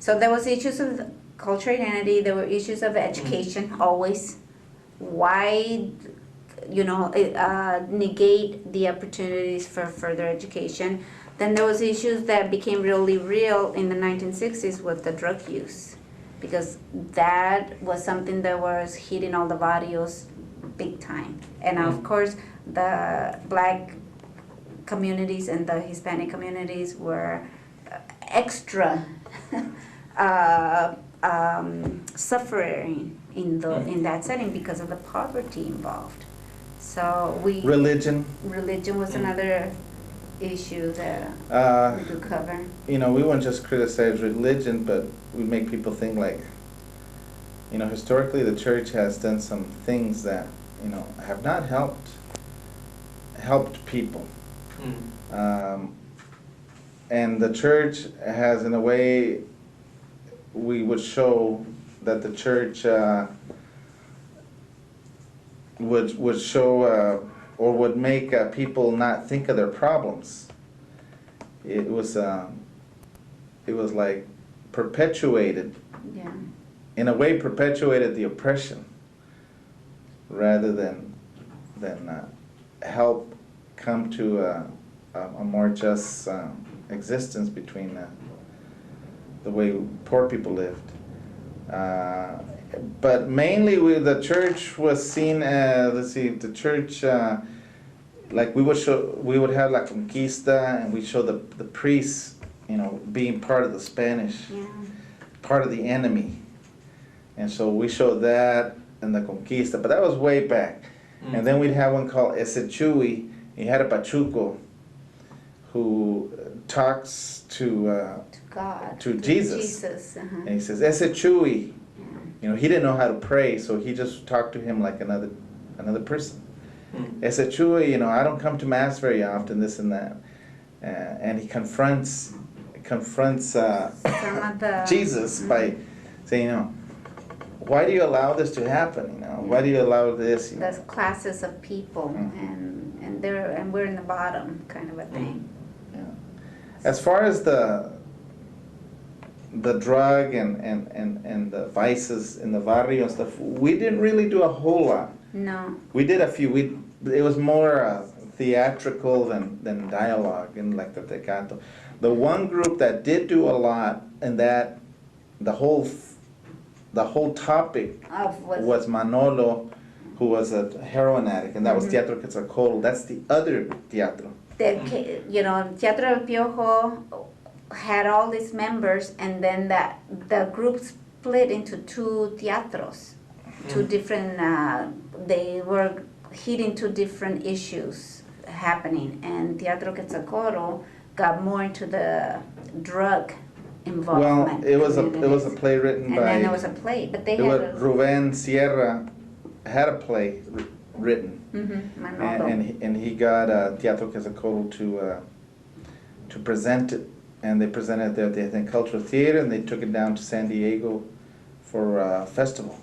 So there was issues of cultural identity, there were issues of education always. Why, negate the opportunities for further education? Then there was issues that became really real in the 1960s with the drug use, because that was something that was hitting all the barrios big time. And of course, the black communities and the Hispanic communities were extra suffering in that setting because of the poverty involved. So religion was another issue that we could cover. We wouldn't just criticize religion, but we make people think like, historically the church has done some things that have not helped people. And the church has, in a way, we would show that the church would show or would make people not think of their problems. It was like perpetuated, in a way perpetuated the oppression rather than help come to a more just existence between the way poor people lived. But mainly the church was seen as, the church, like we would have La Conquista, and we show the priests, being part of the Spanish, part of the enemy. And so we showed that in the Conquista, but that was way back. And then we'd have one called Ese Chuy. He had a Pachuco who talks to God, to Jesus. Uh-huh. And he says, Ese Chuy. He didn't know how to pray, so he just talked to him like another person. Ese Chuy, I don't come to Mass very often, this and that. And he confronts Jesus by saying, why do you allow this to happen? Why do you allow this? There's classes of people, and we're in the bottom, kind of a thing. Yeah. As far as the drug and the vices in the barrio and stuff, we didn't really do a whole lot. No. We did a few. It was more theatrical than dialogue, and like the Tecato. The one group that did do a lot, and that the whole topic was Manolo, who was a heroin addict, and that was Teatro Quetzalcoatl. That's the other teatro. Teatro del Piojo had all these members, and then the group split into two teatros, two different. They were hitting two different issues happening, and Teatro Quetzalcoatl got more into the drug involvement. Well, it was a play written by. And then there was a play, but they had. Ruben Sierra had a play written, and he got Teatro Quetzalcoatl to present it, and they presented it at the Cultural Theater, and they took it down to San Diego for a festival.